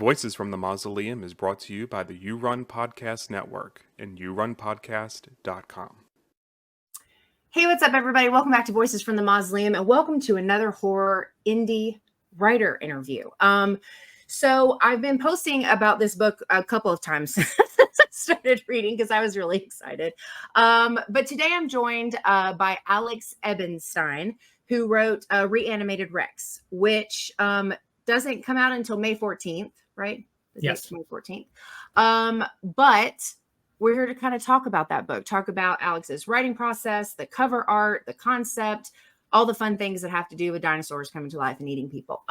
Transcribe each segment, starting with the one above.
Voices from the Mausoleum is brought to you by the You Run Podcast Network and yourunpodcast.com. Hey, what's up, everybody? Welcome back to Voices from the Mausoleum, and welcome to another horror indie writer interview. So I've been posting about this book a couple of times since I started reading because I was really excited. But today I'm joined by Alex Ebenstein, who wrote Reanimated Rex, which doesn't come out until May 14th, right? Yes. May 14th. But we're here to kind of talk about that book, talk about Alex's writing process, the cover art, the concept, all the fun things that have to do with dinosaurs coming to life and eating people,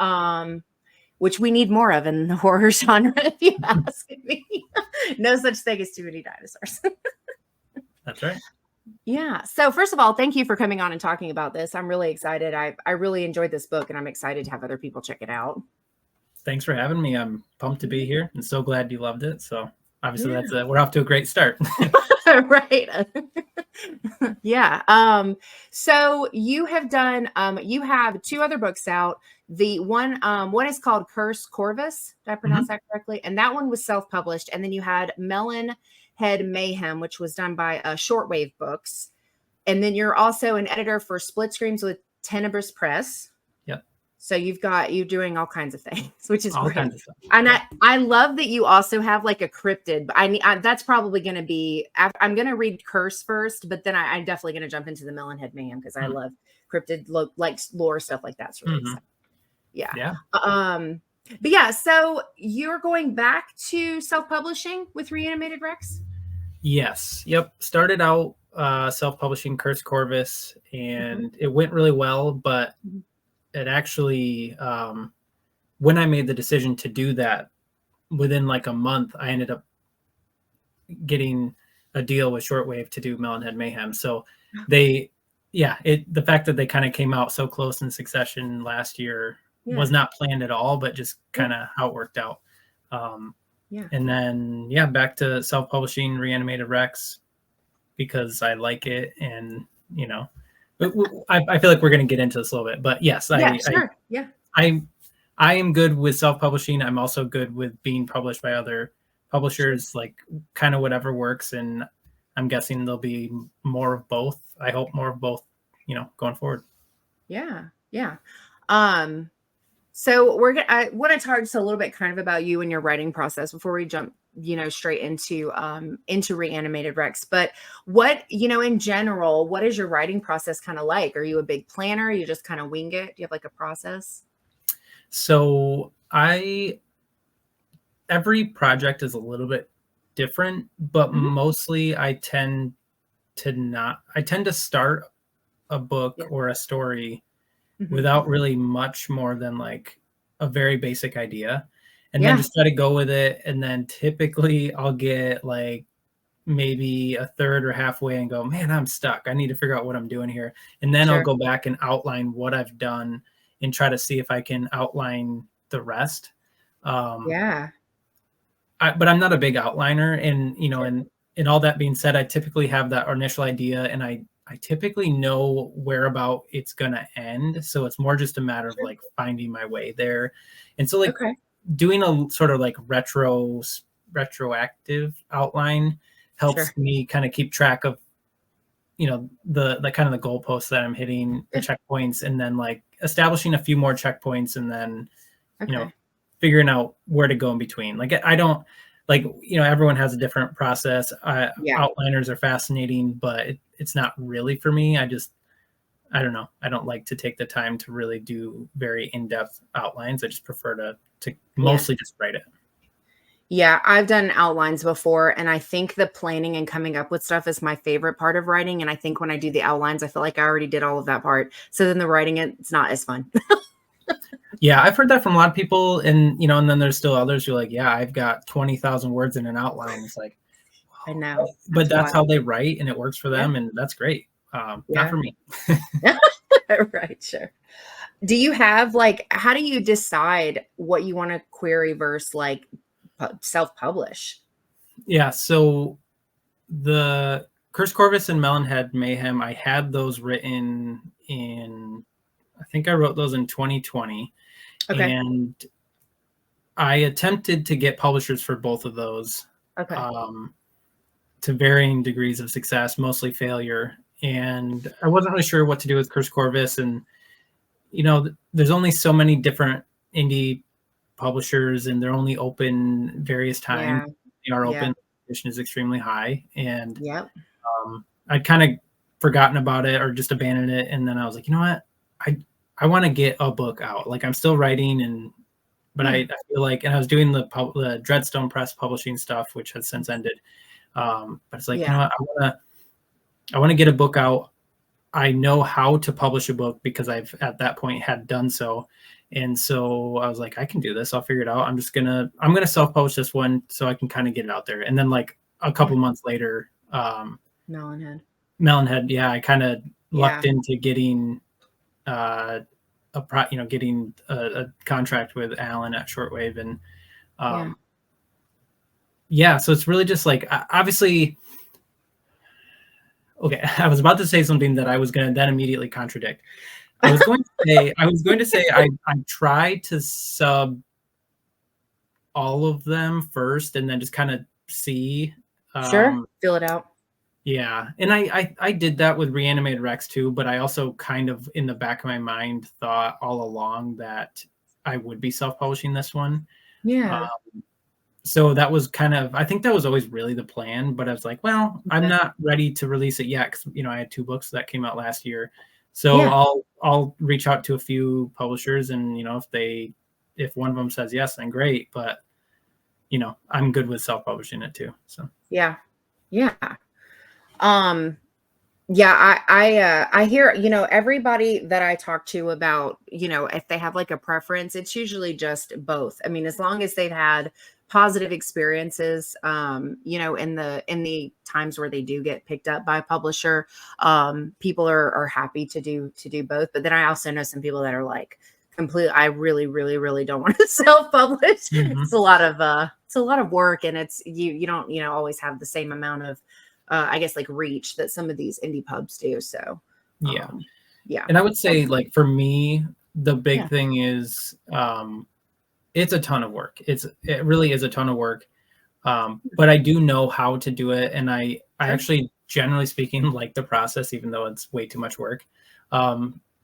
which we need more of in the horror genre, if you ask me. No such thing as too many dinosaurs. That's right. Yeah. So first of all, thank you for coming on and talking about this. I'm really excited. I really enjoyed this book, and I'm excited to have other people check it out. Thanks for having me. I'm pumped to be here and so glad you loved it. So obviously we're off to a great start. Right. Yeah. So you have done, you have two other books out. The one is called Curse Corvus. Did I pronounce that correctly? And that one was self-published. And then you had Melon Head Mayhem, which was done by Shortwave Books. And then you're also an editor for Split Screens with Tenebris Press. Yep. So you're doing all kinds of things, which is all great. kinds of stuff. And I love that you also have like a cryptid. But that's probably going to be. I'm going to read Curse first, but then I'm definitely going to jump into the Melonhead Mayhem because I love cryptid like lore stuff like that. It's really exciting. Yeah. Yeah. But yeah, so you're going back to self-publishing with Reanimated Rex? Yes. Yep. Started out self-publishing Curse Corvus, and it went really well, but it actually, when I made the decision to do that, within like a month, I ended up getting a deal with Shortwave to do Melonhead Mayhem. So the fact that they kind of came out so close in succession last year was not planned at all, but just kind of how it worked out. And then, back to self-publishing Reanimated Rex because I like it. And, I feel like we're going to get into this a little bit, but yes, I am good with self-publishing. I'm also good with being published by other publishers, like kind of whatever works. And I'm guessing there'll be more of both. I hope more of both, going forward. Yeah. Yeah. So I want to talk just a little bit kind of about you and your writing process before we jump, straight into Reanimated Rex. But what, in general, what is your writing process kind of like? Are you a big planner? You just kind of wing it? Do you have like a process? So every project is a little bit different, but mostly I tend to start a book or a story without really much more than like a very basic idea, and then just try to go with it. And then typically I'll get like maybe a third or halfway and go, man, I'm stuck. I need to figure out what I'm doing here. And then I'll go back and outline what I've done and try to see if I can outline the rest. But I'm not a big outliner, and and all that being said, I typically have that initial idea, and I typically know where about it's going to end. So it's more just a matter of like finding my way there. And so like doing a sort of like retroactive outline helps me kind of keep track of, the kind of the goalposts that I'm hitting, the checkpoints, and then like establishing a few more checkpoints, and then, figuring out where to go in between. Like I don't like, everyone has a different process. Outliners are fascinating, but it's not really for me. I don't know. I don't like to take the time to really do very in-depth outlines. I just prefer to mostly just write it. Yeah, I've done outlines before, and I think the planning and coming up with stuff is my favorite part of writing. And I think when I do the outlines, I feel like I already did all of that part. So then the writing it's not as fun. Yeah, I've heard that from a lot of people, and and then there's still others who are like, yeah, I've got 20,000 words in an outline. It's like, I know, but that's how they write, and it works for them, and that's great. Not for me. Right, sure. Do you have like, how do you decide what you want to query versus like self-publish? Yeah, so the Curse Corvus and Melonhead Mayhem, I had those written I think I wrote those in 2020. And I attempted to get publishers for both of those, Okay. to varying degrees of success, mostly failure. And I wasn't really sure what to do with Curse Corvus. And, there's only so many different indie publishers, and they're only open various times. Yeah. They are Yeah. open. The competition is extremely high. And Yep. I'd kind of forgotten about it or just abandoned it. And then I was like, you know what? I want to get a book out. Like, I'm still writing, but Yeah. I feel like, and I was doing the Dreadstone Press publishing stuff, which has since ended. But it's like, you know what? I want to get a book out. I know how to publish a book because I've at that point had done so. And so I was like, I can do this. I'll figure it out. I'm gonna self-publish this one so I can kind of get it out there. And then like a couple months later, Melonhead, yeah, I kind of lucked into getting getting a contract with Alan at Shortwave. And so it's really just like, obviously, okay, I was about to say something that I was going to then immediately contradict. I was going to say I tried to sub all of them first and then just kind of see. Fill it out. Yeah. And I did that with Reanimated Rex too, but I also kind of in the back of my mind thought all along that I would be self-publishing this one. Yeah. So that was I think that was always really the plan, but I was like, well, I'm not ready to release it yet. 'Cause, I had 2 books that came out last year. So I'll reach out to a few publishers, and, if one of them says yes, then great. But, I'm good with self-publishing it too. So, yeah. I hear, everybody that I talk to about, if they have like a preference, it's usually just both. I mean, as long as they've had positive experiences, in the times where they do get picked up by a publisher, people are happy to do both. But then I also know some people that are like I really, really, really don't want to self-publish. It's a lot of work, and it's you don't always have the same amount of I guess like reach that some of these indie pubs do. So yeah. And I would say, like, for me, the big thing is it's a ton of work. It really is a ton of work. But I do know how to do it, and I actually, generally speaking, like the process, even though it's way too much work.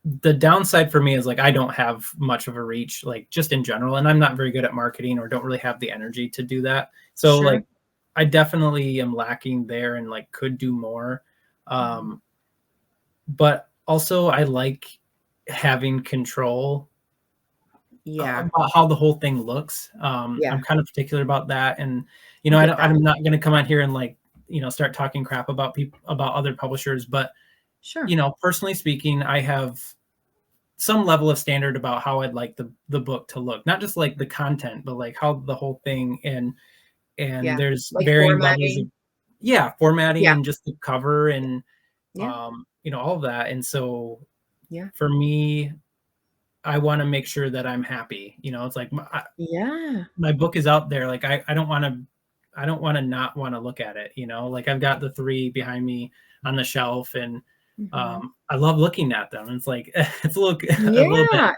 The downside for me is, like, I don't have much of a reach, like, just in general, and I'm not very good at marketing or don't really have the energy to do that. So like, I definitely am lacking there and like could do more. But also I like having control about how the whole thing looks. I'm kind of particular about that. And, I'm not going to come out here and like, start talking crap about other publishers, but personally speaking, I have some level of standard about how I'd like the book to look, not just like the content, but like how the whole thing and there's like varying levels of formatting and just the cover and all of that. And so for me, I want to make sure that I'm happy. It's like my book is out there. Like I don't want to not want to look at it. Like I've got the 3 behind me on the shelf, and I love looking at them. It's like it's a little bit.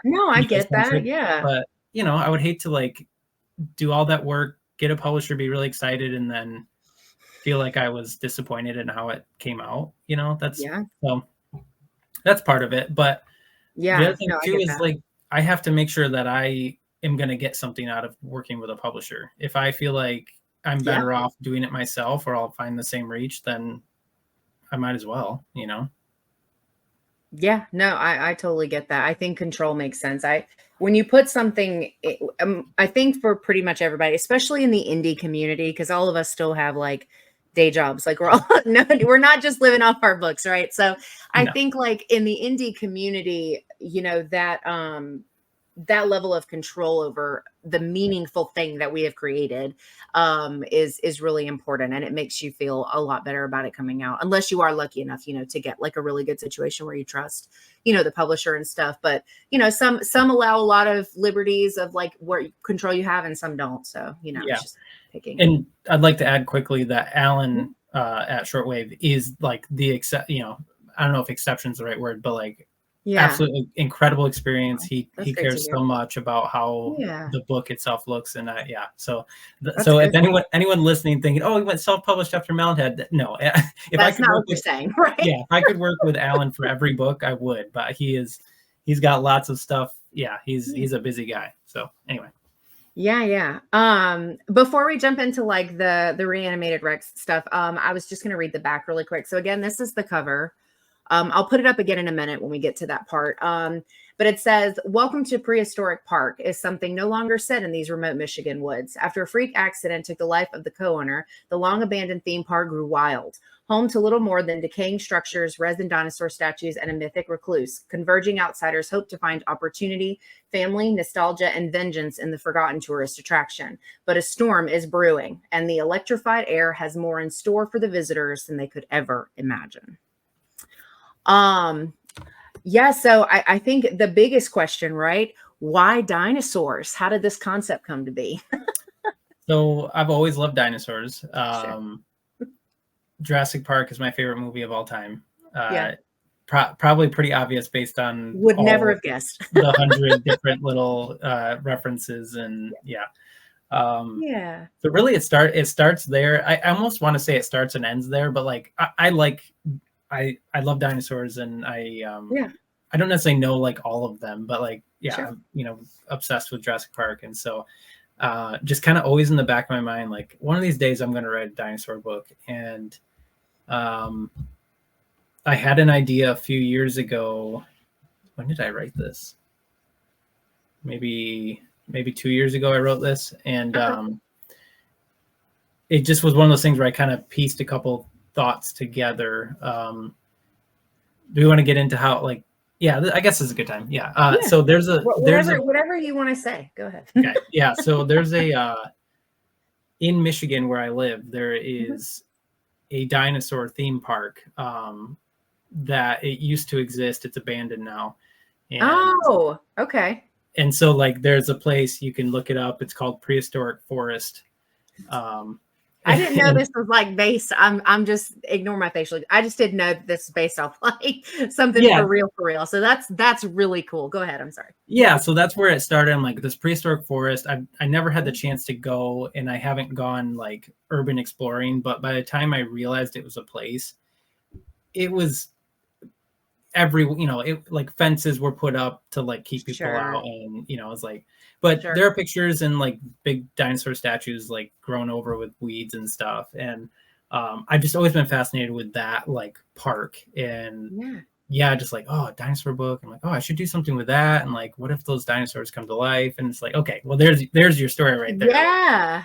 No, I get that. Yeah, but I would hate to like do all that work, get a publisher, be really excited, and then feel like I was disappointed in how it came out. So that's part of it. But the other thing too is like I have to make sure that I am going to get something out of working with a publisher. If I feel like I'm better off doing it myself, or I'll find the same reach, then I might as well. Yeah, no, I totally get that. I think control makes sense. When you put something, I think for pretty much everybody, especially in the indie community, because all of us still have like day jobs, like we're not just living off our books, right? So I think like in the indie community, that level of control over the meaningful thing that we have created is really important, and it makes you feel a lot better about it coming out, unless you are lucky enough to get like a really good situation where you trust the publisher and stuff. But some allow a lot of liberties of like what control you have, and some don't. So it's just picking. And I'd like to add quickly that Alan at Shortwave is like the I don't know if exception is the right word, but like Yeah. absolutely incredible experience. He That's great to cares hear. so much about how Yeah. the book itself looks, and yeah. So That's so if good. anyone listening thinking, oh, he went self-published after Mountainhead, no. If I That's could not work what you're with saying, right? yeah, if I could work with Alan for every book, I would. But he's got lots of stuff. Yeah, he's a busy guy. So anyway. Yeah. Before we jump into like the Reanimated Rex stuff, I was just gonna read the back really quick. So again, this is the cover. I'll put it up again in a minute when we get to that part. But it says, "Welcome to Prehistoric Park is something no longer said in these remote Michigan woods. After a freak accident took the life of the co-owner, the long abandoned theme park grew wild. Home to little more than decaying structures, resin dinosaur statues, and a mythic recluse. Converging outsiders hope to find opportunity, family, nostalgia, and vengeance in the forgotten tourist attraction. But a storm is brewing, and the electrified air has more in store for the visitors than they could ever imagine." Yeah, so I think the biggest question, right? Why dinosaurs? How did this concept come to be? So I've always loved dinosaurs. Sure. Jurassic Park is my favorite movie of all time. Yeah. Probably pretty obvious based on Would never all have guessed. the 100 different little references, and yeah. Yeah. So really, it starts there. I almost want to say it starts and ends there, but like I love dinosaurs, and Yeah. I don't necessarily know like all of them, but like Sure. I'm, obsessed with Jurassic Park, and so just kind of always in the back of my mind, like one of these days I'm going to write a dinosaur book. And I had an idea a few years ago. When did I write this? Maybe 2 years ago I wrote this, and it just was one of those things where I kind of pieced a couple thoughts together. Do we want to get into how, like, yeah, I guess it's a good time. Yeah. Yeah. So there's a whatever you want to say. Go ahead. okay. Yeah. So there's in Michigan where I live, there is a dinosaur theme park that it used to exist. It's abandoned now. And, Oh, okay. And so like there's a place you can look it up. It's called Prehistoric Forest. I didn't know this was like based. I'm just ignore my facial. I just didn't know that this is based off like something for real. So that's really cool. Go ahead. I'm sorry. Yeah, so that's where it started. I'm like, this prehistoric forest. I never had the chance to go, and I haven't gone like urban exploring. But by the time I realized it was a place, it was it like fences were put up to like keep people out, and it's like. But there are pictures and like big dinosaur statues like grown over with weeds and stuff. And I've just always been fascinated with that like park. And just like, oh, a dinosaur book. I'm like, oh, I should do something with that. And like, what if those dinosaurs come to life? And it's like, okay, well, there's your story right there. Yeah.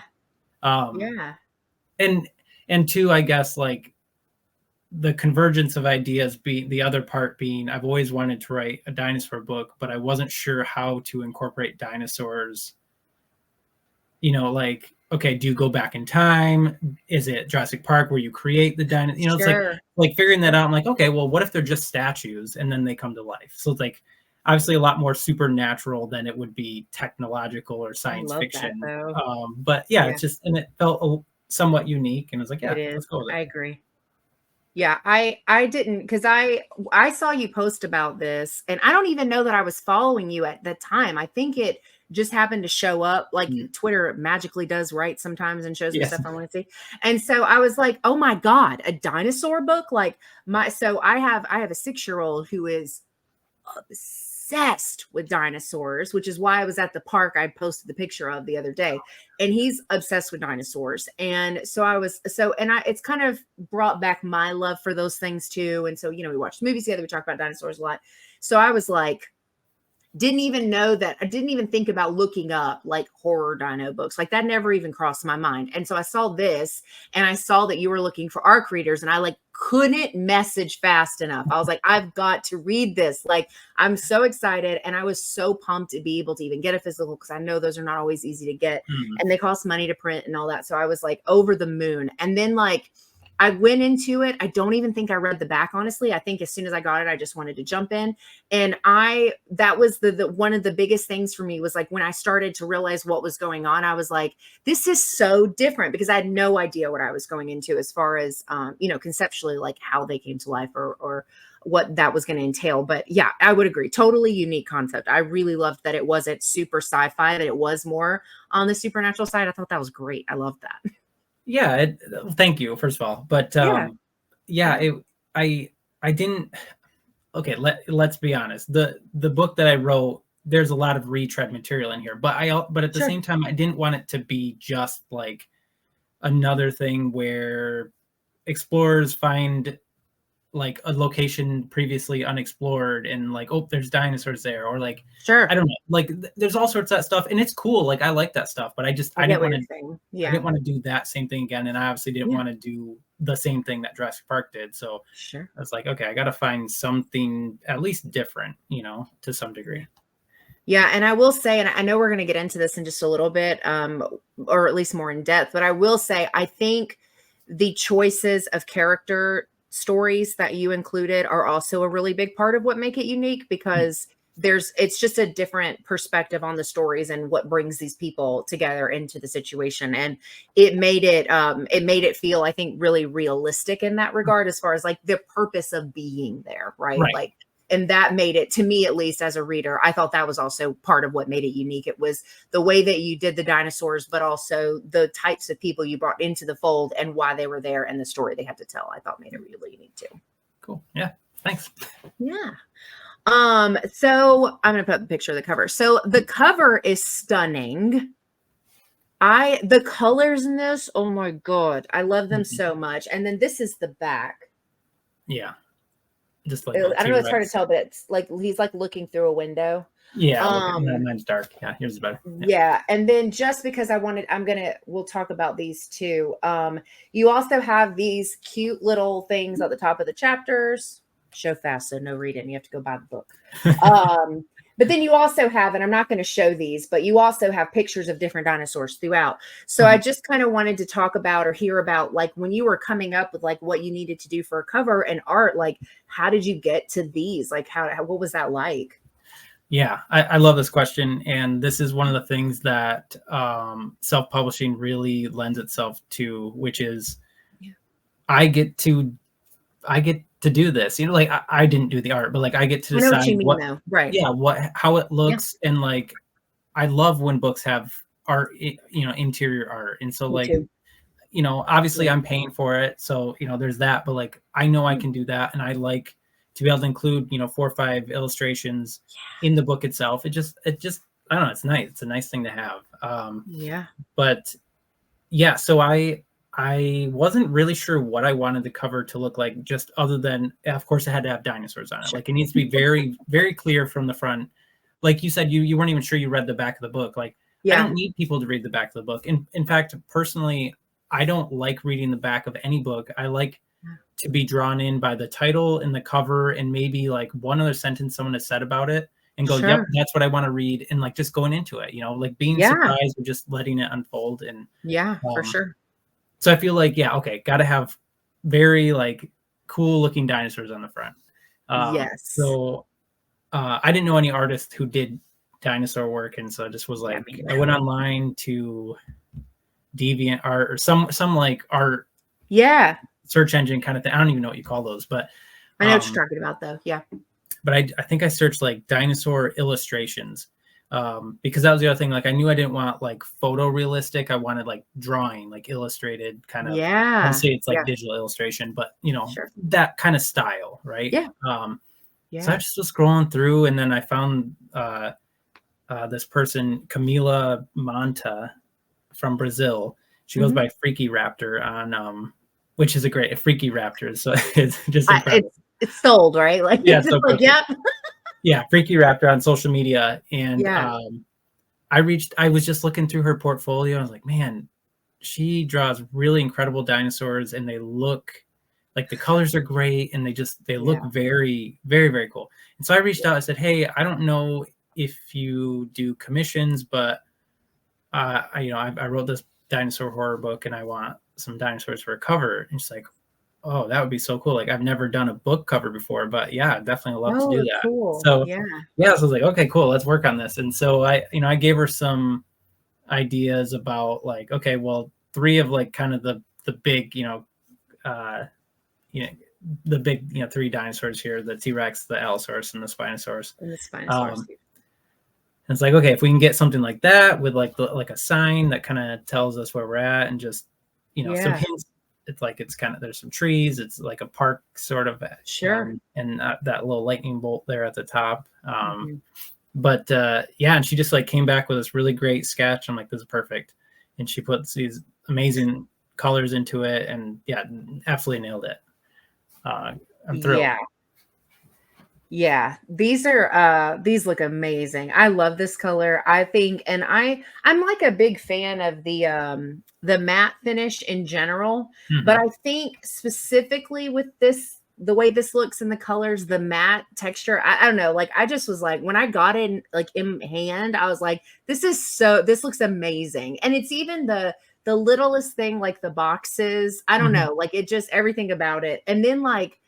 And two, I guess like the convergence of ideas the other part being I've always wanted to write a dinosaur book, but I wasn't sure how to incorporate dinosaurs. Like, okay, do you go back in time? Is it Jurassic Park where you create the dinosaur? It's like figuring that out. I'm like, okay, well, what if they're just statues and then they come to life? So it's like obviously a lot more supernatural than it would be technological or science fiction. But it's just, and it felt somewhat unique, and I was like, yeah, let's go with it. I agree. Yeah, I didn't, because I saw you post about this, and I don't even know that I was following you at the time. I think it just happened to show up, like Twitter magically does, right? Sometimes, and shows me stuff I want to see. And so I was like, oh my God, a dinosaur book? Like so I have a 6-year-old who is obsessed with dinosaurs, which is why I was at the park I posted the picture of the other day, and he's obsessed with dinosaurs. And so it's kind of brought back my love for those things too. And so, we watched movies together, we talk about dinosaurs a lot. So I was like, didn't even think about looking up like horror dino books. Like that never even crossed my mind. And so I saw this, and I saw that you were looking for ARC readers, and I like couldn't message fast enough. I was like, I've got to read this. Like, I'm so excited. And I was so pumped to be able to even get a physical, because I know those are not always easy to get, and they cost money to print and all that. So I was like over the moon. And then like I went into it. I don't even think I read the back, honestly. I think as soon as I got it, I just wanted to jump in. And that was the one of the biggest things for me, was like when I started to realize what was going on, I was like, this is so different, because I had no idea what I was going into as far as, conceptually, like how they came to life or what that was going to entail. But yeah, I would agree. Totally unique concept. I really loved that it wasn't super sci-fi, that it was more on the supernatural side. I thought that was great. I loved that. Yeah, thank you, first of all. But I didn't. Okay, let's be honest. The book that I wrote, there's a lot of retread material in here, but at the same time, I didn't want it to be just like another thing where explorers find like a location previously unexplored and like, oh, there's dinosaurs there, or like, I don't know, like there's all sorts of that stuff, and it's cool. Like I like that stuff, but I didn't want to. Yeah. I didn't want to do that same thing again, and I obviously didn't want to do the same thing that Jurassic Park did. So I was like, okay, I got to find something at least different, to some degree. Yeah, and I will say, and I know we're going to get into this in just a little bit, or at least more in depth, but I will say, I think the choices of character stories that you included are also a really big part of what make it unique, because it's just a different perspective on the stories and what brings these people together into the situation. And it made it feel, I think, really realistic in that regard, as far as like the purpose of being there. Right. Like, and that made it, to me, at least as a reader, I thought that was also part of what made it unique. It was the way that you did the dinosaurs, but also the types of people you brought into the fold and why they were there and the story they had to tell. I thought made it really unique too. Cool. Yeah. Thanks. Yeah. So I'm going to put a picture of the cover. So the cover is stunning. The colors in this, oh my God, I love them so much. And then this is the back. Yeah. Just like I don't know, it's hard to tell, but it's like he's like looking through a window. Yeah, mine's dark. Yeah, here's better. Yeah, and then just because we'll talk about these too. You also have these cute little things at the top of the chapters. Show fast, so no reading. You have to go buy the book. But then you also have, and I'm not going to show these, but you also have pictures of different dinosaurs throughout. So I just kind of wanted to talk about or hear about, like, when you were coming up with like what you needed to do for a cover and art, like how did you get to these? Like what was that like? Yeah, I love this question. And this is one of the things that self-publishing really lends itself to, which is I get to do this, like I didn't do the art, but like I get to decide how it looks. And like, I love when books have art, interior art. And so like, obviously I'm paying for it. So, there's that, but like, I know I can do that. And I like to be able to include, 4 or 5 illustrations in the book itself. It just, I don't know. It's nice. It's a nice thing to have. But yeah, so I wasn't really sure what I wanted the cover to look like, just other than, of course, it had to have dinosaurs on it. Like, it needs to be very, very clear from the front. Like you said, you weren't even sure you read the back of the book. Like, I don't need people to read the back of the book. In fact, personally, I don't like reading the back of any book. I like to be drawn in by the title and the cover and maybe like one other sentence someone has said about it and go, yep, that's what I want to read. And like, just going into it, like being surprised or just letting it unfold. And for sure. So I feel like, got to have very like cool looking dinosaurs on the front. So I didn't know any artist who did dinosaur work. And so I just was like, I went online to Deviant Art or some like art search engine kind of thing. I don't even know what you call those, but I know what you're talking about though. Yeah. But I think I searched like dinosaur illustrations. Because that was the other thing. Like, I knew I didn't want like photorealistic. I wanted like drawing, like illustrated kind of. I'd say it's like digital illustration, but that kind of style, right? So I just was scrolling through, and then I found this person, Camila Manta from Brazil. She goes by Freaky Raptor on which is a Freaky Raptor. So it's just incredible. It's sold, right? Like, yeah, so like, yep. Yeah, Freaky Raptor on social media. And I was just looking through her portfolio. I was like, man, she draws really incredible dinosaurs, and they look like the colors are great, and they look very, very, very cool. And so I reached out. I said, hey, I don't know if you do commissions, but I wrote this dinosaur horror book, and I want some dinosaurs for a cover. And she's like, oh, that would be so cool. Like, I've never done a book cover before, but definitely love to do that. Cool. So so I was like, okay, cool, let's work on this. And so I gave her some ideas about like, okay, well, 3 of like kind of the big, the big, 3 dinosaurs here, the T-Rex, the Allosaurus, and the Spinosaurus. And the Spinosaurus. It's like, okay, if we can get something like that with like a sign that kind of tells us where we're at, and just some hints. It's like it's kind of, there's some trees. It's like a park sort of. Sure. And that little lightning bolt there at the top. But yeah, and she just like came back with this really great sketch. I'm like, this is perfect. And she puts these amazing colors into it, and yeah, absolutely nailed it. I'm thrilled. Yeah, these look amazing. I love this color. I think, and I'm like a big fan of the matte finish in general, but I think specifically with this, the way this looks and the colors, the matte texture, I don't know, like I just was like, when I got it in hand, I was like, this looks amazing. And it's even the littlest thing, like the boxes, I don't know, like it just, everything about it. And then like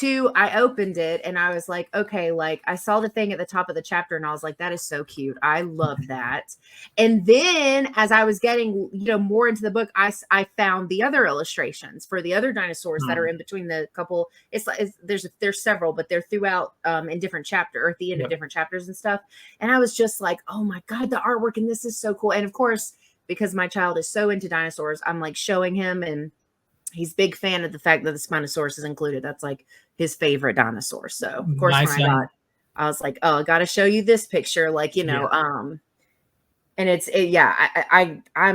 I opened it and I was like, okay, like I saw the thing at the top of the chapter and I was like, that is so cute. I love that. And then as I was getting, more into the book, I found the other illustrations for the other dinosaurs that are in between the couple. There's several, but they're throughout in different chapters, or at the end of different chapters and stuff. And I was just like, oh my God, the artwork in this is so cool. And of course, because my child is so into dinosaurs, I'm like showing him, and he's a big fan of the fact that the Spinosaurus is included. That's like his favorite dinosaur. So of course, I was like, oh, I got to show you this picture. Like, and I'm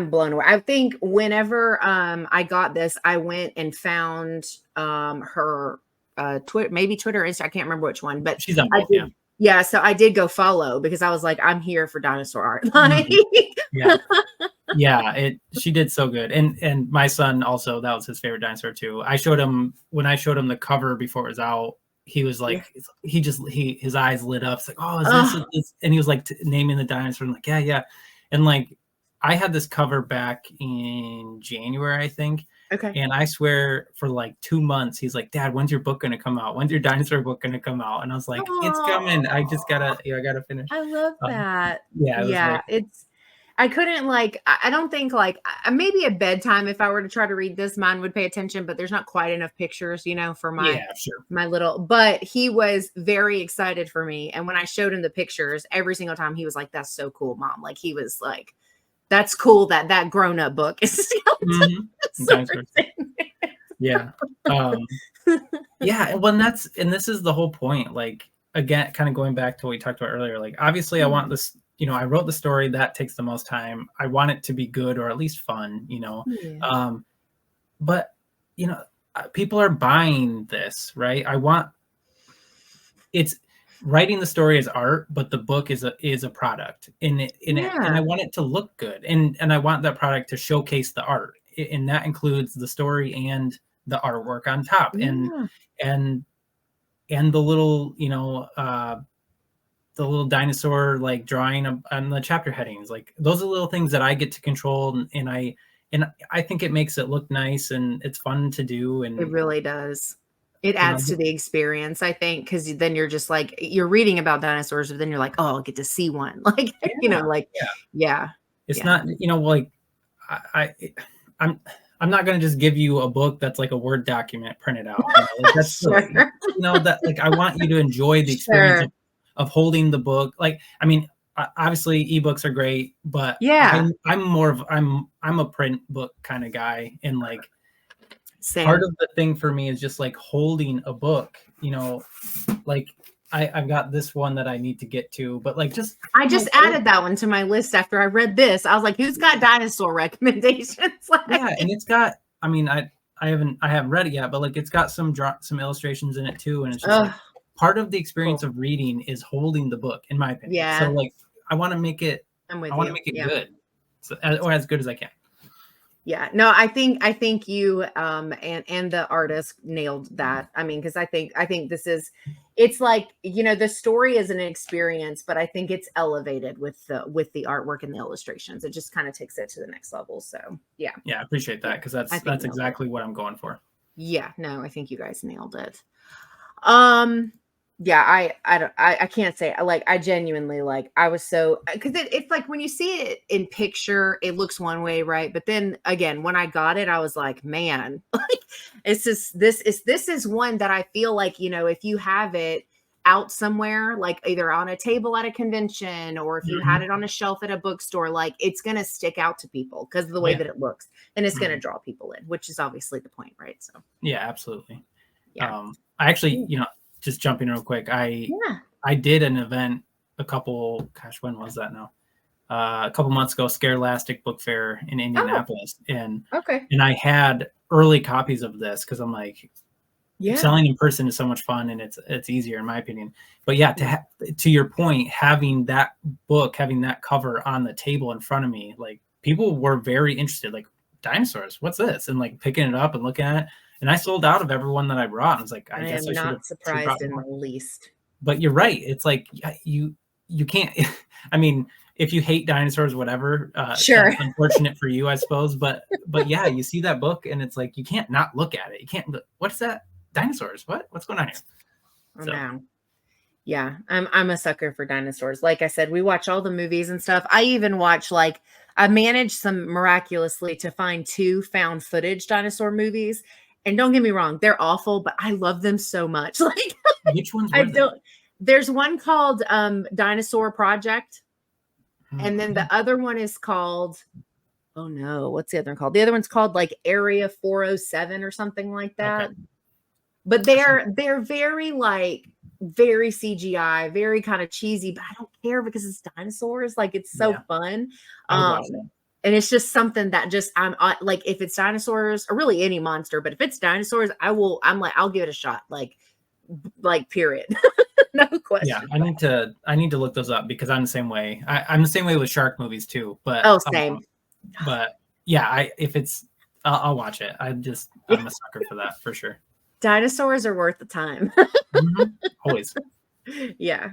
blown away. I think whenever I got this, I went and found her Twitter, maybe Twitter, Insta. I can't remember which one, but she's on both. Yeah. So I did go follow because I was like, I'm here for dinosaur art. She did so good. And my son also, that was his favorite dinosaur too. When I showed him the cover before it was out, he was like, his eyes lit up. It's like, oh, is this? And he was like naming the dinosaur. I'm like, yeah. And like, I had this cover back in January, I think. Okay. And I swear for like 2 months, he's like, Dad, when's your book going to come out? When's your dinosaur book going to come out? And I was like, it's coming. I just gotta finish. I love that. Yeah. I couldn't I don't think maybe at bedtime, if I were to try to read this, mine would pay attention, but there's not quite enough pictures, for my little, but he was very excited for me. And when I showed him the pictures, every single time he was like, that's so cool, Mom. Like he was like, that's cool that grown-up book is yeah. Yeah. Well, and this is the whole point. Like, again, kind of going back to what we talked about earlier, like, obviously I want this, I wrote the story that takes the most time. I want it to be good or at least fun, but people are buying this, right? It's writing the story is art, but the book is a product and I want it to look good. And I want that product to showcase the art. And that includes the story and the artwork on top and the little, the little dinosaur like drawing on the chapter headings. Like those are little things that I get to control, and I think it makes it look nice and it's fun to do. And it really does. It adds to the experience, I think, because then you're just like, you're reading about dinosaurs, but then you're like, oh, I'll get to see one. Like, It's not, like I'm not going to just give you a book that's like a Word document printed out. That's that like, I want you to enjoy the experience of holding the book. Like, I mean, obviously ebooks are great, but I'm a print book kind of guy. And like, part of the thing for me is just like holding a book, like I've got this one that I need to get to, but like I just added that one to my list after I read this. I was like, who's got dinosaur recommendations? And it's got, I mean, I haven't read it yet, but like it's got some illustrations in it too, and it's just like part of the experience of reading is holding the book, in my opinion. Yeah. So like I want to make it good, or as good as I can. Yeah, no, I think you and the artist nailed that. I mean, because I think this is, it's like, the story is an experience, but I think it's elevated with the artwork and the illustrations. It just kind of takes it to the next level. So yeah, I appreciate that, because that's exactly what I'm going for. Yeah, no, I think you guys nailed it. Yeah, I can't say like I genuinely like I was so because it's like when you see it in picture, it looks one way, right? But then again, when I got it, I was like, man, like it's just this is one that I feel like, if you have it out somewhere, like either on a table at a convention or if you had Mhm. it on a shelf at a bookstore, like it's gonna stick out to people because of the way Yeah. that it looks and it's gonna Mhm. draw people in, which is obviously the point, right? So Yeah, absolutely. yeah. I actually, Ooh, just jumping real quick, yeah. I did an event when was that now? A couple months ago, Scarelastic Book Fair in Oh, Indianapolis, and okay. I had early copies of this because I'm like, Yeah. selling in person is so much fun and it's easier in my opinion. But yeah, Yeah. to your point, having that book, having that cover on the table in front of me, like people were very interested, like dinosaurs, what's this? And like picking it up and looking at it. And I sold out of everyone that I brought. And I was like, I I guess am I not should have brought surprised in the more. least. But you're right. It's like you can't. I mean, if you hate dinosaurs, whatever, Sure. that's unfortunate for you, I suppose. But yeah, you see that book, and it's like you can't not look at it. You can't. What's that? Dinosaurs? What's going on here? Oh So man. Yeah, I'm a sucker for dinosaurs. Like I said, we watch all the movies and stuff. I even watch like I managed some miraculously to find two found footage dinosaur movies. And don't get me wrong, they're awful, but I love them so much. Like which ones I were they? don't there's one called Dinosaur Project, and then Hmm. the other one is called oh no, what's the other one called? The other one's called like Area 407 or something like Okay. that. But they're very like very CGI, very kind of cheesy, but I don't care because it's dinosaurs. Like it's so Yeah, fun. I would Um watch that. and it's just something that just like if it's dinosaurs or really any monster, but if it's dinosaurs, I'm like I'll give it a shot. Like period. No Yeah, question. I need to look those up because I'm the same way. I'm the same way with shark movies too. Oh, same. But yeah, if it's I'll watch it. Yeah. I'm a sucker for that for sure. Dinosaurs are worth the time. Always. Yeah.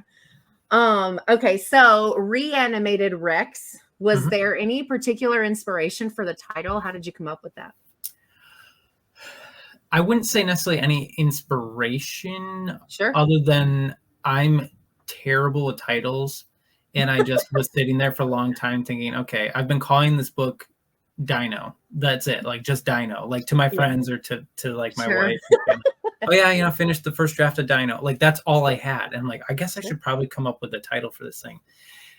Okay, so Reanimated Rex. Was Mhm. there any particular inspiration for the title? How did you come up with that? I wouldn't say necessarily any inspiration Sure. other than I'm terrible with titles. And I just was sitting there for a long time thinking, okay, I've been calling this book Dino. That's it. Like just Dino. Like to my Yeah. friends or to like my Sure. wife. Oh yeah, finished the first draft of Dino. Like that's all I had. And I'm like, I guess I should probably come up with a title for this thing.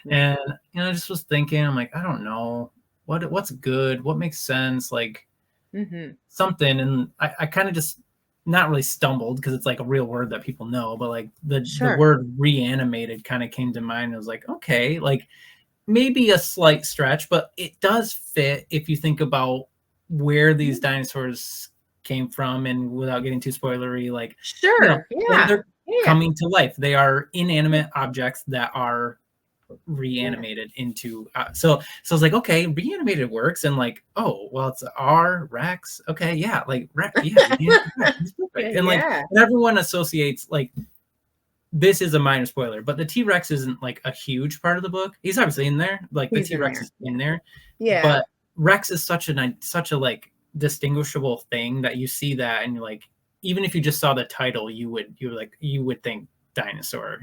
Yeah. And I just was thinking, I'm like, I don't know. What's good? What makes sense? Like Mm-hmm. something. And I kind of just not really stumbled because it's like a real word that people know, but like the Sure. word reanimated kind of came to mind. I was like, okay, like maybe a slight stretch, but it does fit if you think about where these dinosaurs came from and without getting too spoilery, like, Sure. Yeah. they're Yeah. coming to life. They are inanimate objects that are reanimated into so I was like, okay, reanimated works. And like, oh well, it's R Rex. Okay, yeah, like Rex, yeah, Rex, Yeah. perfect. And like Yeah. and everyone associates like this is a minor spoiler, but the T-Rex isn't like a huge part of the book. He's obviously in there. Like the He's in T-Rex there. is Yeah. in there, Yeah. but Rex is such a like distinguishable thing that you see that and you're like, even if you just saw the title, you would think dinosaur,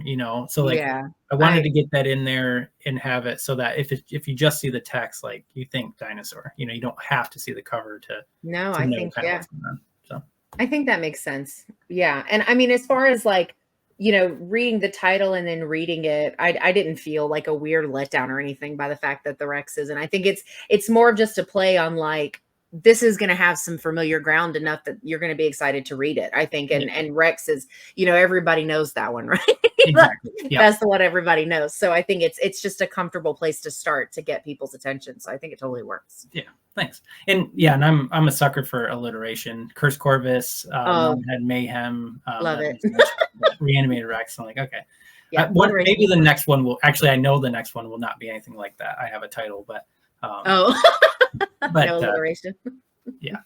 So like Yeah. I wanted I to get that in there and have it so that if you just see the text, like you think dinosaur, you don't have to see the cover no, to I know think kind of yeah. what's going on. So I think that makes sense. Yeah. And I mean, as far as like, reading the title and then reading it, I didn't feel like a weird letdown or anything by the fact that the Rex is. And I think it's more of just a play on like, this is going to have some familiar ground enough that you're going to be excited to read it, I think. yeah, And Rex is, everybody knows that one, right? exactly. Yeah. That's what everybody knows. So I think it's just a comfortable place to start to get people's attention. So I think it totally works. Yeah, thanks. And yeah, and I'm a sucker for alliteration. Curse Corvus, Oh, Mountainhead Mayhem, love that it. just mentioned, but Reanimated Rex. I'm like, okay. Yeah. Maybe the next one will actually. I know the next one will not be anything like that. I have a title, but Oh, but no alliteration. yeah.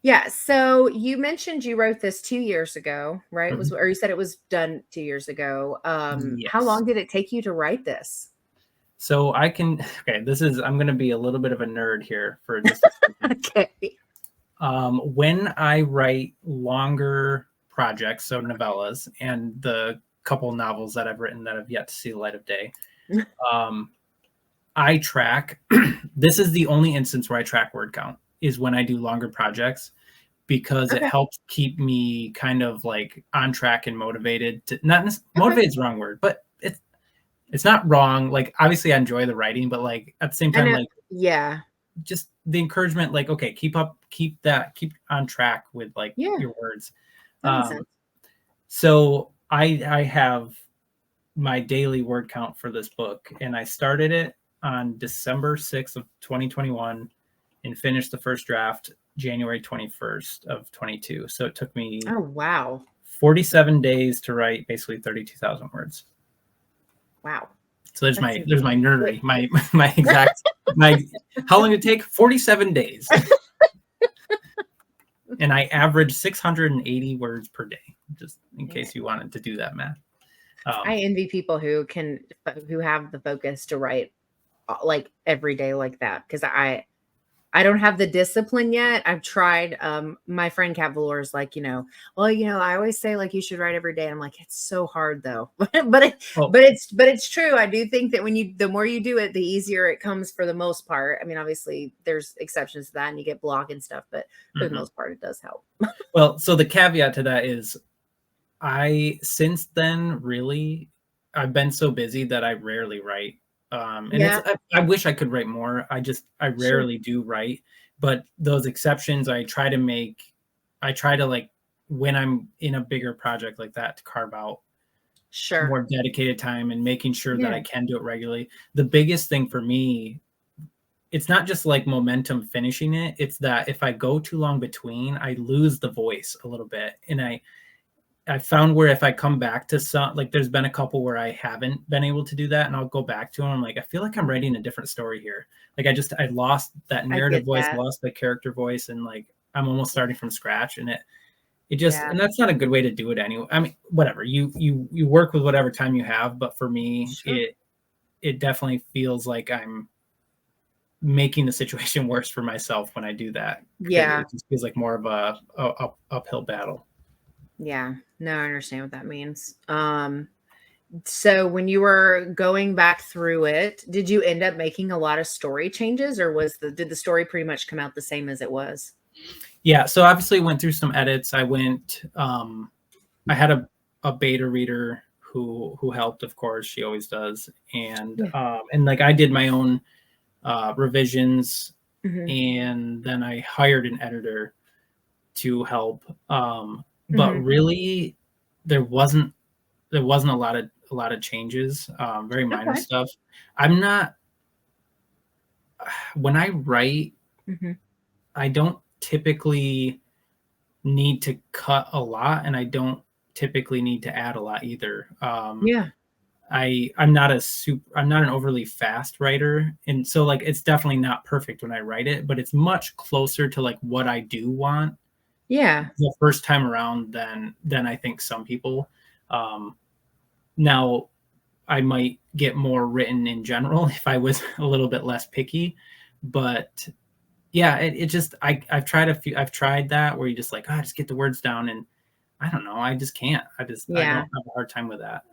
Yeah. So you mentioned you wrote this 2 years ago, right? Mhm. Or you said it was done 2 years ago. How Yes. long did it take you to write this? So I can. Okay, I'm going to be a little bit of a nerd here for just a second. Okay. When I write longer projects, so novellas, and the couple novels that I've written that have yet to see the light of day. I track, this is the only instance where I track word count, is when I do longer projects, because it helps keep me kind of like on track and motivated to motivated is the wrong word, but it's not wrong. Like, obviously I enjoy the writing, but like at the same time, like, just the encouragement, like, okay, keep on track with like your words. So I have my daily word count for this book, and I started it on December 6th of 2021 and finished the first draft January 21st of 22. So it took me 47 days to write basically 32,000 words. Wow. So there's my nerdery, my exact how long did it take? 47 days. And I average 680 words per day, just in case you wanted to do that math. I envy people who have the focus to write like every day like that, because I don't have the discipline yet. I've tried. My friend Kat Valor is like, well, I always say like you should write every day. And I'm like, it's so hard though. but it's true. I do think that the more you do it, the easier it comes for the most part. I mean, obviously there's exceptions to that and you get block and stuff, but for the most part, it does help. Well, so the caveat to that is since then, really, I've been so busy that I rarely write. I wish I could write more. I rarely do write, but those exceptions I try to like, when I'm in a bigger project like that, to carve out more dedicated time and making sure that I can do it regularly. The biggest thing for me, it's not just like momentum finishing it. It's that if I go too long between, I lose the voice a little bit. And I found where if I come back to some, like there's been a couple where I haven't been able to do that, and I'll go back to them. I'm like, I feel like I'm writing a different story here. Like I lost that narrative voice, lost the character voice, and like I'm almost starting from scratch. And it just, and that's not a good way to do it anyway. I mean, whatever, you work with whatever time you have, but for me, it definitely feels like I'm making the situation worse for myself when I do that. It just feels like more of a uphill battle. Yeah, no, I understand what that means. So when you were going back through it, did you end up making a lot of story changes, or did the story pretty much come out the same as it was? Yeah, so obviously went through some edits. I had a beta reader who helped, of course, she always does. And like I did my own revisions, and then I hired an editor to help. But really, there wasn't a lot of changes, very minor stuff. When I write, I don't typically need to cut a lot, and I don't typically need to add a lot either. I'm not an overly fast writer, and so like it's definitely not perfect when I write it, but it's much closer to like what I do want the first time around than I think some people. Now I might get more written in general if I was a little bit less picky, but yeah, it just I've tried that where you just like, just get the words down, and I don't know, I just can't. I don't have a hard time with that.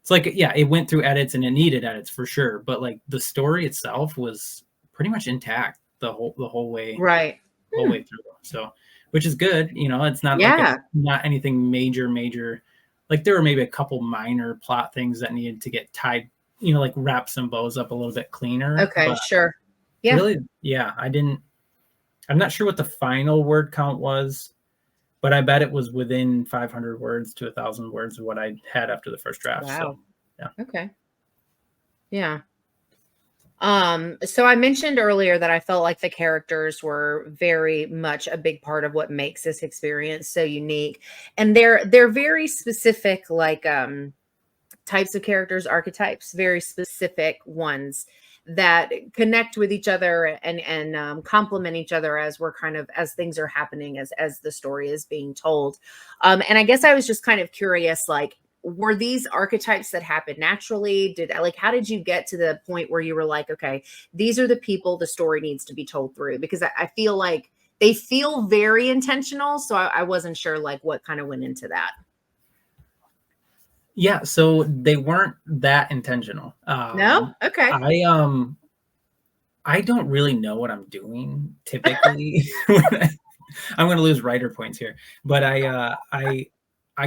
It's like, it went through edits and it needed edits for sure, but like the story itself was pretty much intact the whole way through. So, which is good, it's not like it's not anything major. Like there were maybe a couple minor plot things that needed to get tied, like wrap some bows up a little bit cleaner. Okay, sure. Yeah. Really, I'm not sure what the final word count was, but I bet it was within 500 words to 1,000 words of what I had after the first draft. Wow. So, yeah. Okay. Yeah. So I mentioned earlier that I felt like the characters were very much a big part of what makes this experience so unique. And they're very specific, like types of characters, archetypes, very specific ones that connect with each other and complement each other as things are happening, as the story is being told. And I guess I was just kind of curious, like, were these archetypes that happened naturally? How did you get to the point where you were like, okay, these are the people the story needs to be told through? Because I feel like they feel very intentional. So I wasn't sure like what kind of went into that. Yeah, so they weren't that intentional. No? Okay. I don't really know what I'm doing typically. I'm going to lose writer points here, but I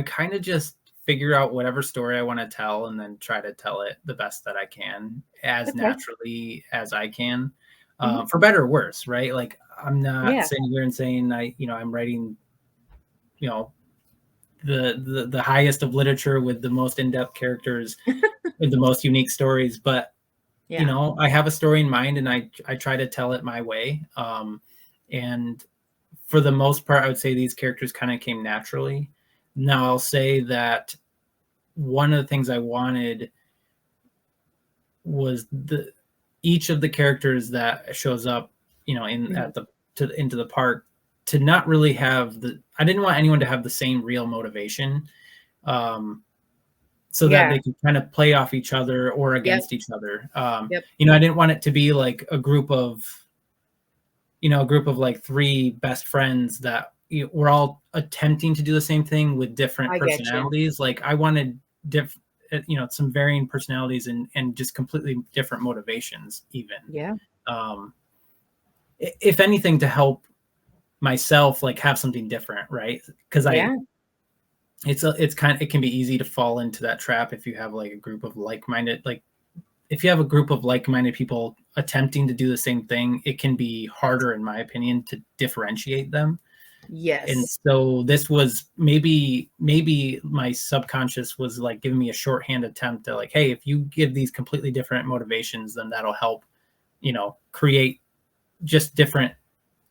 kind of just figure out whatever story I want to tell and then try to tell it the best that I can, as Okay. naturally as I can, Mhm. for better or worse, right? Like I'm not Yeah. sitting here and saying I'm writing, you know, the highest of literature with the most in-depth characters with the most unique stories, but Yeah. I have a story in mind and I try to tell it my way. And for the most part, I would say these characters kind of came naturally. Now I'll say that one of the things I wanted was each of the characters that shows up, into the park, to not really have I didn't want anyone to have the same real motivation. So that Yeah. they could kind of play off each other or Yep. against each other. Yep. I didn't want it to be like a group of like three best friends that were all attempting to do the same thing with different I get you. personalities. Like I wanted some varying personalities and just completely different motivations even. Yeah. If anything, to help myself like have something different, right? Because Yeah. it can be easy to fall into that trap if you have like a group of like-minded, like if you have a group of like-minded people attempting to do the same thing, it can be harder, in my opinion, to differentiate them. Yes. And so this was maybe my subconscious was like giving me a shorthand attempt to like, hey, if you give these completely different motivations, then that'll help, create just different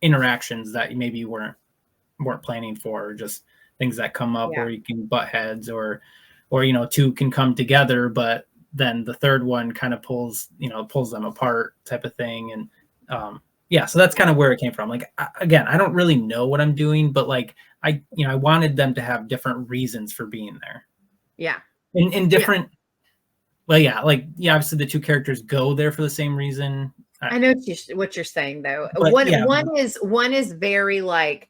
interactions that maybe you weren't planning for, or just things that come up where you can butt heads, or two can come together, but then the third one kind of pulls them apart, type of thing. And so that's kind of where it came from. Like again, I don't really know what I'm doing, but like I wanted them to have different reasons for being there. Yeah. In different. Well, yeah, like obviously the two characters go there for the same reason. I know what you're saying though. But, one is very like,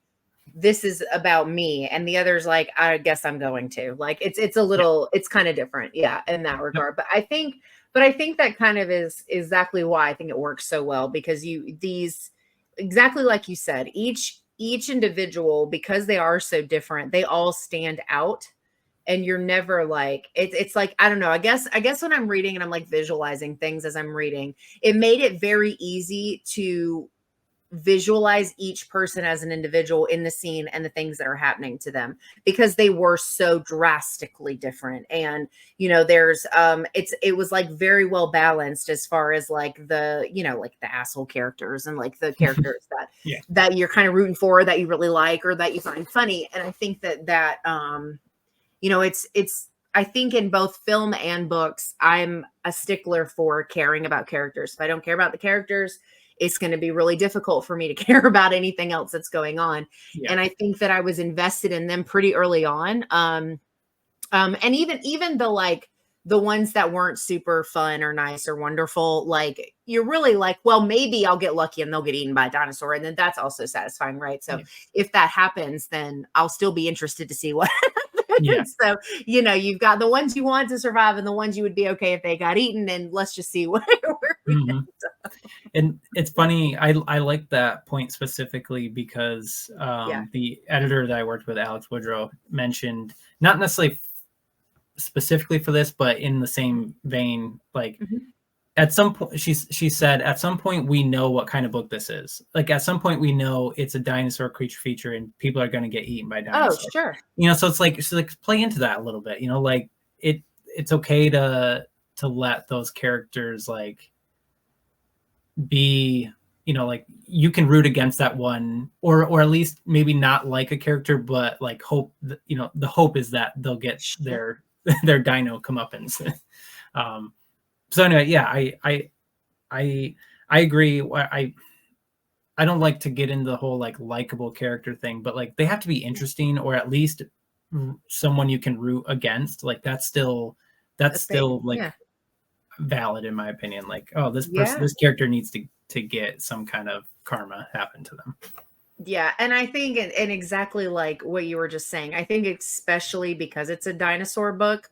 this is about me, and the other's like, I guess I'm going to, like, it's a little, it's kind of different, in that regard. But I think that kind of is exactly why I think it works so well, because exactly like you said, each individual, because they are so different, they all stand out. And you're never like, it's like, I don't know, I guess when I'm reading and I'm like visualizing things as I'm reading, it made it very easy to visualize each person as an individual in the scene and the things that are happening to them, because they were so drastically different. And there's it was like very well balanced as far as like the like the asshole characters and like the characters that that you're kind of rooting for, that you really like, or that you find funny. And I think that it's I think in both film and books, I'm a stickler for caring about characters. If I don't care about the characters, it's going to be really difficult for me to care about anything else that's going on. Yeah. And I think that I was invested in them pretty early on. And even the ones that weren't super fun or nice or wonderful, like you're really like, well, maybe I'll get lucky and they'll get eaten by a dinosaur. And then that's also satisfying, right? So if that happens, then I'll still be interested to see what happens. So, you've got the ones you want to survive and the ones you would be okay if they got eaten. And let's just see what And it's funny, I like that point specifically because the editor that I worked with, Alex Woodrow, mentioned, not necessarily specifically for this, but in the same vein, like at some point, she said, at some point we know what kind of book this is. Like at some point we know it's a dinosaur creature feature and people are going to get eaten by dinosaurs. Oh, sure. So it's like play into that a little bit, like it's okay to let those characters like be, like you can root against that one, or at least maybe not like a character, but like hope that, the hope is that they'll get their dino comeuppance. So anyway, I agree. I don't like to get into the whole like likable character thing, but like they have to be interesting, or at least someone you can root against. Like that's still like valid in my opinion. Like, oh, this character needs to get some kind of karma happen to them. Yeah, and I think, and exactly like what you were just saying, I think especially because it's a dinosaur book,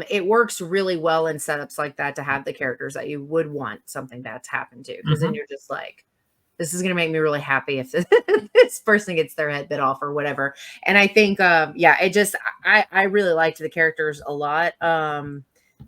it works really well in setups like that to have the characters that you would want something that's happened to, because then Mhm. you're just like, this is going to make me really happy if this person gets their head bit off or whatever. And I think, yeah, it just, I really liked the characters a lot.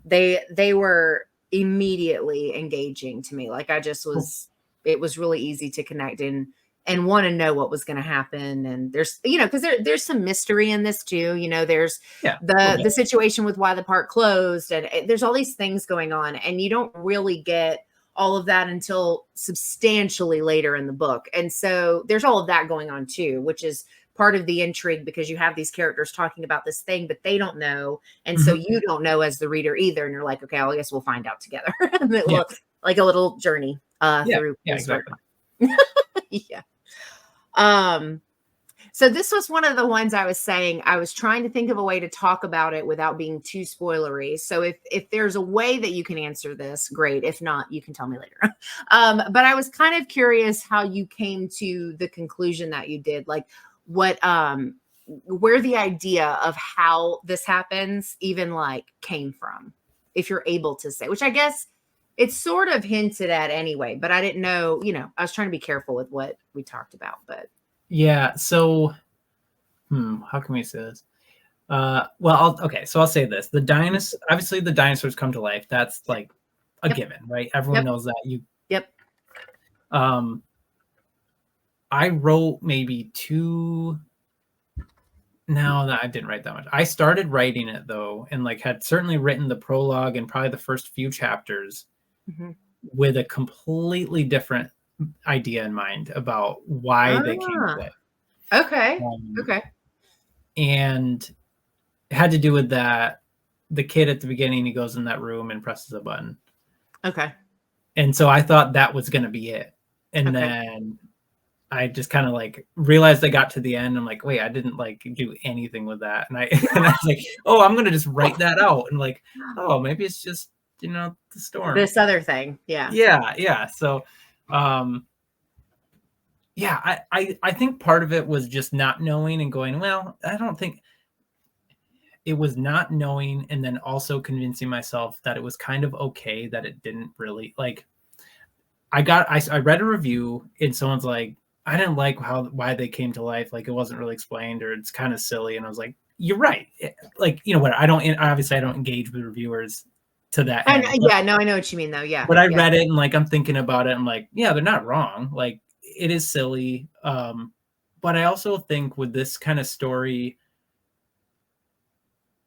They were immediately engaging to me. Like I just Cool. was, it was really easy to connect in and want to know what was going to happen. And there's, because there's some mystery in this too. There's Yeah, a little the bit. situation with why the park closed, and there's all these things going on, and you don't really get all of that until substantially later in the book. And so there's all of that going on too, which is part of the intrigue, because you have these characters talking about this thing, but they don't know. And so Mhm. you don't know as the reader either. And you're like, okay, well, I guess we'll find out together. And it Yeah. like a little journey Yeah. through Yeah, the story. exactly. Yeah. So this was one of the ones I was saying I was trying to think of a way to talk about it without being too spoilery. So if there's a way that you can answer this, great. If not, you can tell me later. But I was kind of curious how you came to the conclusion that you did, like what where the idea of how this happens even like came from, if you're able to say, which I guess it's sort of hinted at anyway, but I didn't know, I was trying to be careful with what we talked about, but Yeah, so how can we say this? Well, so I'll say this. Obviously the dinosaurs come to life. That's like a yep, given, right? Everyone yep, knows that. yep. Um I wrote maybe two. No, I didn't write that much. I started writing it though, and like had certainly written the prologue and probably the first few chapters Mhm. with a completely different idea in mind about why they came to Ah, life. okay. Um, Okay. and it had to do with that the kid at the beginning, he goes in that room and presses a button. Okay. And so I thought that was going to be it. And Okay. then I just kind of like realized I got to the end. I'm like, wait, I didn't like do anything with that. And I and I was like, oh, I'm gonna just write that out. And like, oh, maybe it's just, the storm. This other thing. Yeah. Yeah, yeah. So yeah, I think part of it was just not knowing and going, well, I don't think it was not knowing, and then also convincing myself that it was kind of okay that it didn't really like I read a review and someone's like, I didn't like why they came to life. Like it wasn't really explained or it's kind of silly. And I was like, you're right. Like, what obviously I don't engage with reviewers to that And end. yeah, no, I know what you mean though. Yeah. But I Yeah. read it and like I'm thinking about it. I'm like, yeah, they're not wrong. Like it is silly. But I also think with this kind of story,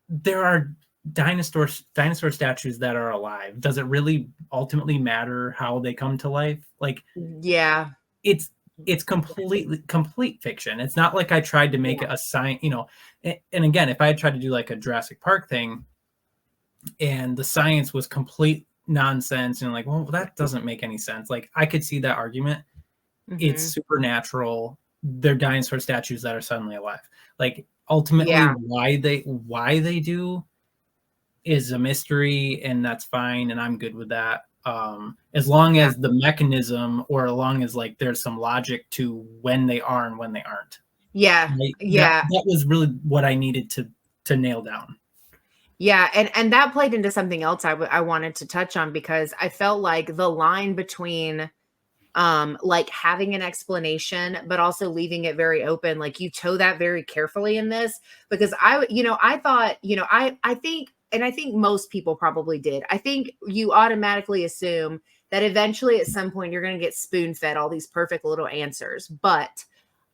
there are dinosaur statues that are alive. Does it really ultimately matter how they come to life? Like Yeah. it's complete fiction. It's not like I tried to make Yeah. it a science, and again, if I had tried to do like a Jurassic Park thing and the science was complete nonsense and like, well, that doesn't make any sense. Like I could see that argument. It's Hmm. supernatural. They're dinosaur statues that are suddenly alive. Like ultimately Yeah. why they do is a mystery, and that's fine, and I'm good with that. As long Yeah. as the mechanism, or as long as like there's some logic to when they are and when they aren't. Yeah. Right? That Yeah. that was really what I needed to nail down. Yeah, and that played into something else I wanted to touch on, because I felt like the line between like having an explanation but also leaving it very open, like you toe that very carefully in this, because I thought, I think, and I think most people probably did, I think you automatically assume that eventually at some point you're going to get spoon fed all these perfect little answers. But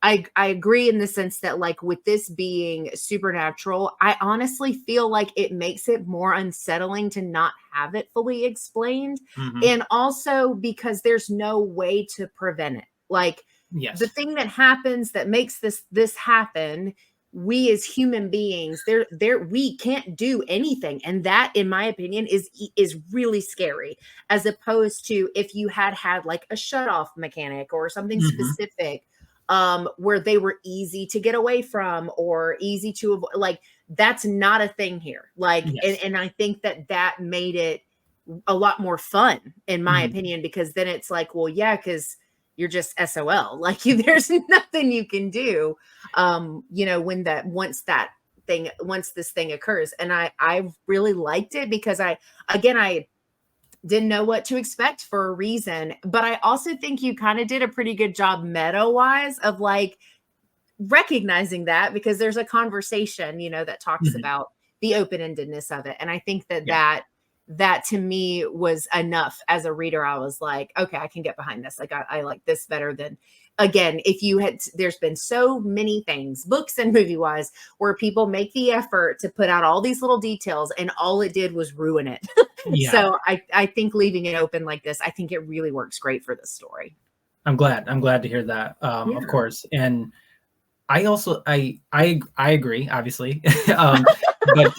I agree in the sense that, like, with this being supernatural, I honestly feel like it makes it more unsettling to not have it fully explained. Mm-hmm. And also because there's no way to prevent it. Like the Yes. thing that happens that makes this happen, we as human beings, we can't do anything. And that, in my opinion, is really scary, as opposed to if you had like a shut off mechanic or something Mm-hmm. specific, where they were easy to get away from or easy to avoid. Like that's not a thing here. Like, Yes. and I think that made it a lot more fun, in my Mm-hmm. opinion, because then it's like, well, yeah, because you're just SOL. Like there's nothing you can do. You know, when once this thing occurs. And I really liked it because I didn't know what to expect for a reason. But I also think you kind of did a pretty good job meta wise of like recognizing that, because there's a conversation, you know, that talks about the open-endedness of it. And I think that to me was enough as a reader. I was like, okay, I can get behind this. Like I like this better than, again, there's been so many things, books and movie wise, where people make the effort to put out all these little details and all it did was ruin it. So I think leaving it open like this, I think it really works great for this story. I'm glad to hear that. Of course. And I also, I agree, obviously. But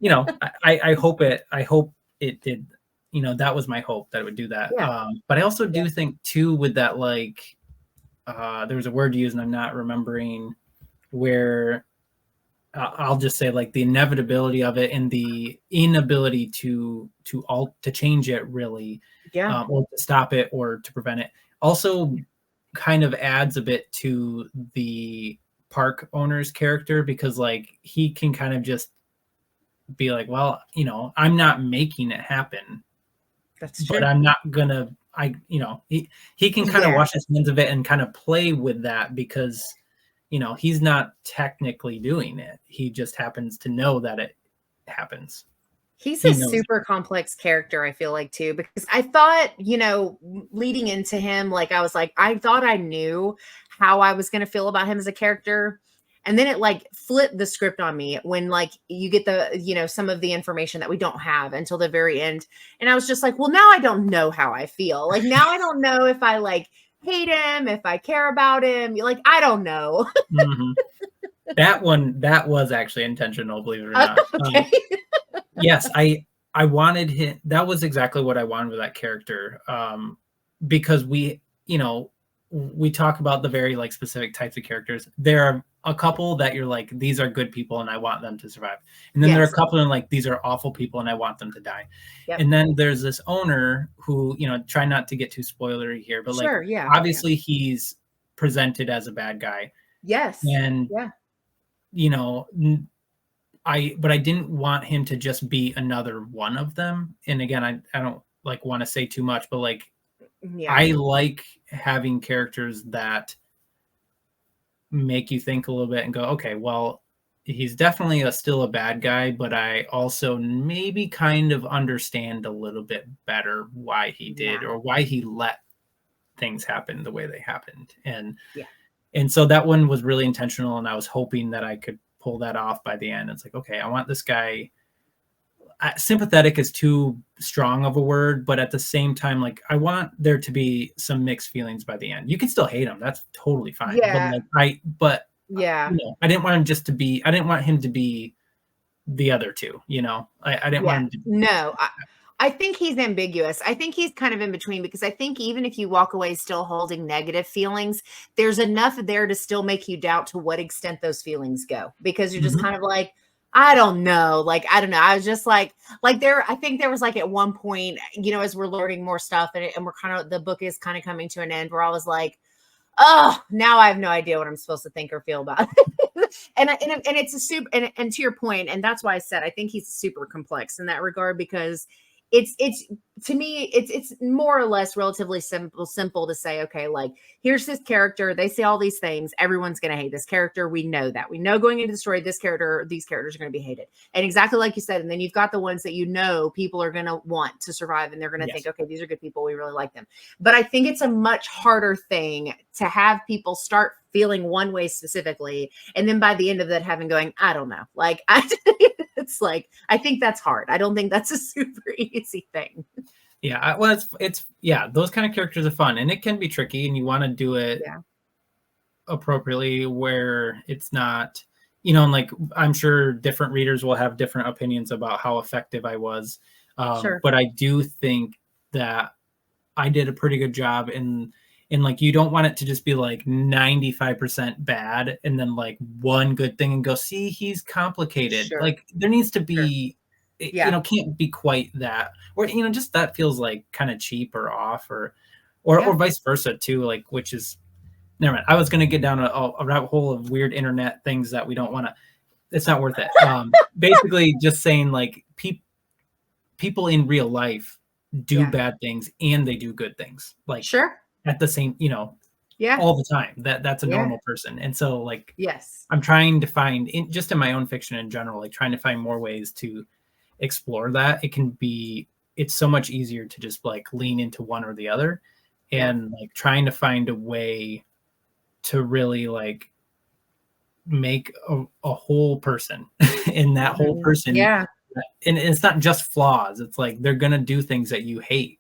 you know, I hope it did, you know, that was my hope that it would do that. But I also do think too, with that, like, there was a word used and I'm not remembering, where I'll just say like the inevitability of it and the inability to change it really, or to stop it or to prevent it, also kind of adds a bit to the park owner's character, because like he can kind of just be like, well, you know, I'm not making it happen. That's true. But I'm not gonna, you know, he can kind of wash his hands of it and kind of play with that, because, you know, he's not technically doing it. He just happens to know that it happens. He's a super complex character, I feel like, too, because I thought, you know, leading into him, like, I was like, I thought I knew how I was going to feel about him as a character. And then it like flipped the script on me when like you get the, you know, some of the information that we don't have until the very end. And I was just like, well, now I don't know how I feel. Like now I don't know if I like hate him, if I care about him. Like, I don't know. That was actually intentional, believe it or not. Okay. Yes, I wanted him. That was exactly what I wanted with that character. Because we, you know, we talk about the very like specific types of characters. There are a couple that you're like, these are good people and I want them to survive. And then there are a couple and like, these are awful people and I want them to die. And then there's this owner who, you know, try not to get too spoilery here, but like, obviously he's presented as a bad guy. And, you know, but I didn't want him to just be another one of them. And again, I don't like want to say too much, but like, I like having characters that make you think a little bit and go, okay, well, he's definitely still a bad guy, but I also maybe kind of understand a little bit better why he did or why he let things happen the way they happened. And so that one was really intentional, and I was hoping that I could pull that off by the end. It's like, okay, I want this guy. Sympathetic is too strong of a word, but at the same time, like I want there to be some mixed feelings by the end. You can still hate him; that's totally fine. But like, you know, I didn't want him just to be. I didn't want him to be the other two. You know, I didn't want him to. No, I think he's ambiguous. I think he's kind of in between, because I think even if you walk away still holding negative feelings, there's enough there to still make you doubt to what extent those feelings go, because you're just kind of like, I don't know. Like, I don't know. I was just like I think there was like at one point, you know, as we're learning more stuff and we're kind of, the book is kind of coming to an end, where I was like, oh, now I have no idea what I'm supposed to think or feel about it. and it's a super, and to your point, and that's why I said, I think he's super complex in that regard, because it's to me, it's more or less relatively simple to say, okay, like here's this character, they say all these things, everyone's going to hate this character. We know that. We know going into the story, these characters are going to be hated. And exactly like you said, and then you've got the ones that, you know, people are going to want to survive, and they're going to think, okay, these are good people, we really like them. But I think it's a much harder thing to have people start feeling one way specifically, and then by the end of that having going, I don't know. Like, it's like, I think that's hard. I don't think that's a super easy thing. Yeah, well, it's those kind of characters are fun, and it can be tricky, and you want to do it appropriately, where it's not, you know, and like I'm sure different readers will have different opinions about how effective I was, but I do think that I did a pretty good job in like, you don't want it to just be like 95% bad and then like one good thing and go, see, he's complicated. Like there needs to be, you know, can't be quite that, or, you know, just that feels like kind of cheap or off, or or vice versa too, like, which is, never mind. I was going to get down a rabbit hole of weird internet things that we don't want to, it's not worth it. Basically just saying like people in real life do bad things and they do good things, like sure, at the same, all the time. That's a normal person. And so like, yes, I'm trying to find just in my own fiction in general, like trying to find more ways to explore that. It's so much easier to just like lean into one or the other, and like trying to find a way to really like make a whole person and that whole person. Yeah. And it's not just flaws. It's like, they're going to do things that you hate,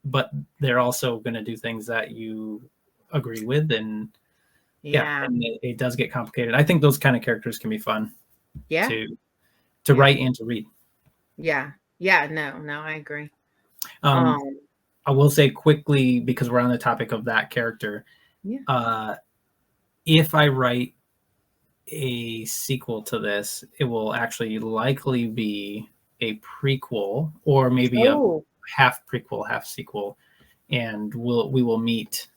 but they're also going to do things that you agree with. And and it does get complicated. I think those kind of characters can be fun to write and to read. No, I agree. I will say quickly, because we're on the topic of that character, if I write a sequel to this, it will actually likely be a prequel, or maybe a half prequel, half sequel, and we will meet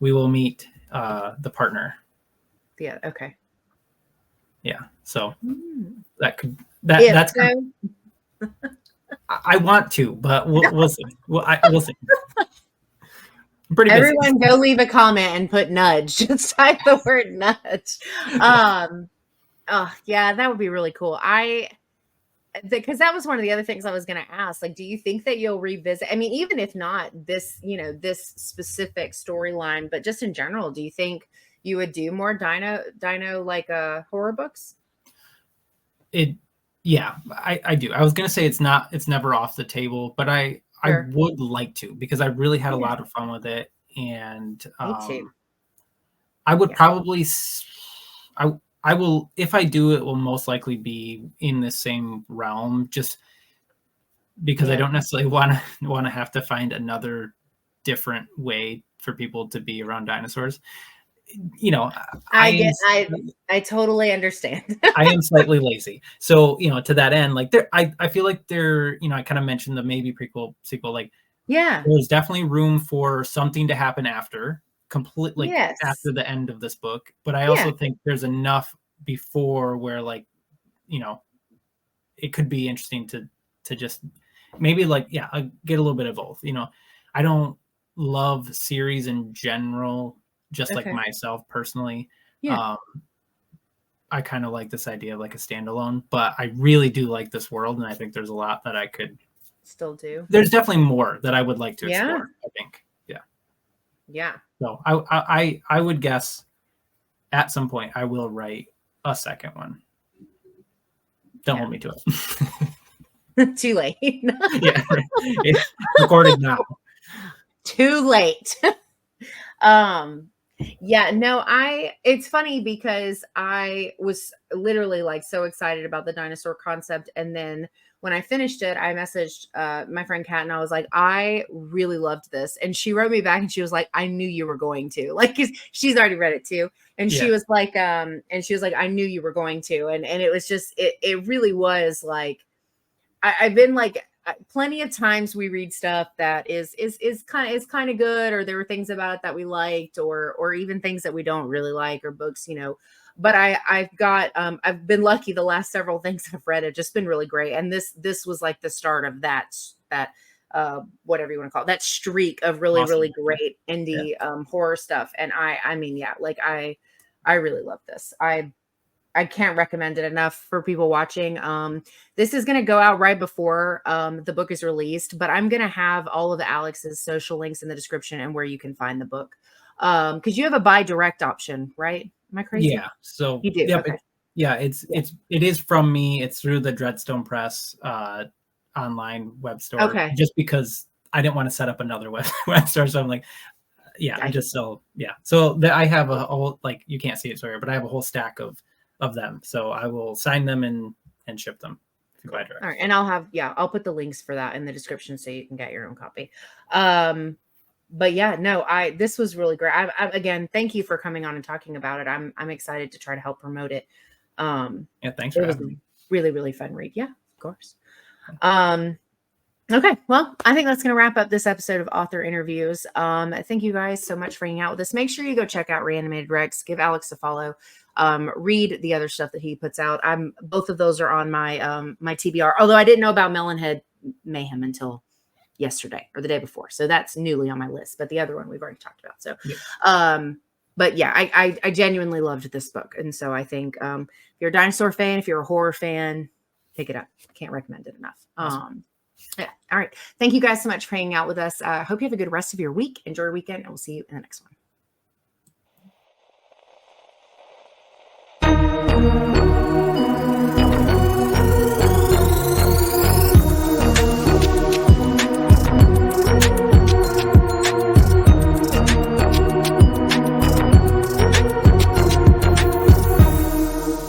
the partner. Yeah. Okay. Yeah. So that's I want to, but we'll see. We'll see. I'm pretty busy. Everyone go leave a comment and put nudge. Just type the word nudge. That would be really cool. Because that was one of the other things I was going to ask. Like, do you think that you'll revisit? I mean, even if not this, this specific storyline, but just in general, do you think you would do more Dino like horror books? I do. I was going to say it's never off the table, but I would like to, because I really had a lot of fun with it. And me too. I would probably, I will, if I do, it will most likely be in the same realm, just because I don't necessarily want to have to find another different way for people to be around dinosaurs. I totally understand. I am slightly lazy. So, to that end, like I feel like I kind of mentioned the maybe prequel sequel, like, there's definitely room for something to happen after after the end of this book. But I also think there's enough before where, like, it could be interesting to just maybe like, get a little bit of both. I don't love series in general, just like myself personally. I kind of like this idea of like a standalone, but I really do like this world, and I think there's a lot that I could still do. There's definitely more that I would like to explore. I think, So I would guess at some point I will write a second one. Don't hold me to it. Too late. It's recorded now. Too late. It's funny because I was literally like so excited about the dinosaur concept, and then when I finished it, I messaged my friend Kat, and I was like, I really loved this. And she wrote me back, and she was like, I knew you were going to, like, 'cause she's already read it too. And she was like, I knew you were going to. And it was just, it really was like, I've been like, plenty of times we read stuff that is kind of good, or there were things about it that we liked, or even things that we don't really like, or books, but I've been lucky. The last several things I've read have just been really great. And this was like the start of that whatever you want to call it, that streak of really, really great indie horror stuff. And I mean, I really love this. I can't recommend it enough for people watching. This is going to go out right before the book is released, but I'm going to have all of Alex's social links in the description and where you can find the book. Because you have a buy direct option, right? Am I crazy? Yeah. So you do. Yep, okay. It is from me. It's through the Dreadstone Press online web store. Okay. Just because I didn't want to set up another web store, so I'm like, I just sell. Yeah. So I have a whole, like, you can't see it, sorry, but I have a whole stack of them. So I will sign them and ship them. All right. And I'll put the links for that in the description so you can get your own copy. But this was really great. I again, thank you for coming on and talking about it. I'm excited to try to help promote it. Thanks for having me. Really, really fun read. Yeah, of course. Okay, well, I think that's going to wrap up this episode of Author Interviews. Thank you guys so much for hanging out with us. Make sure you go check out Reanimated Rex. Give Alex a follow. Read the other stuff that he puts out. Both of those are on my my TBR. Although I didn't know about Melonhead Mayhem until yesterday or the day before, so that's newly on my list. But the other one we've already talked about. So, but yeah, I genuinely loved this book, and so I think if you're a dinosaur fan, if you're a horror fan, pick it up. Can't recommend it enough. Awesome. Yeah. All right. Thank you guys so much for hanging out with us. Hope you have a good rest of your week. Enjoy your weekend, and we'll see you in the next one.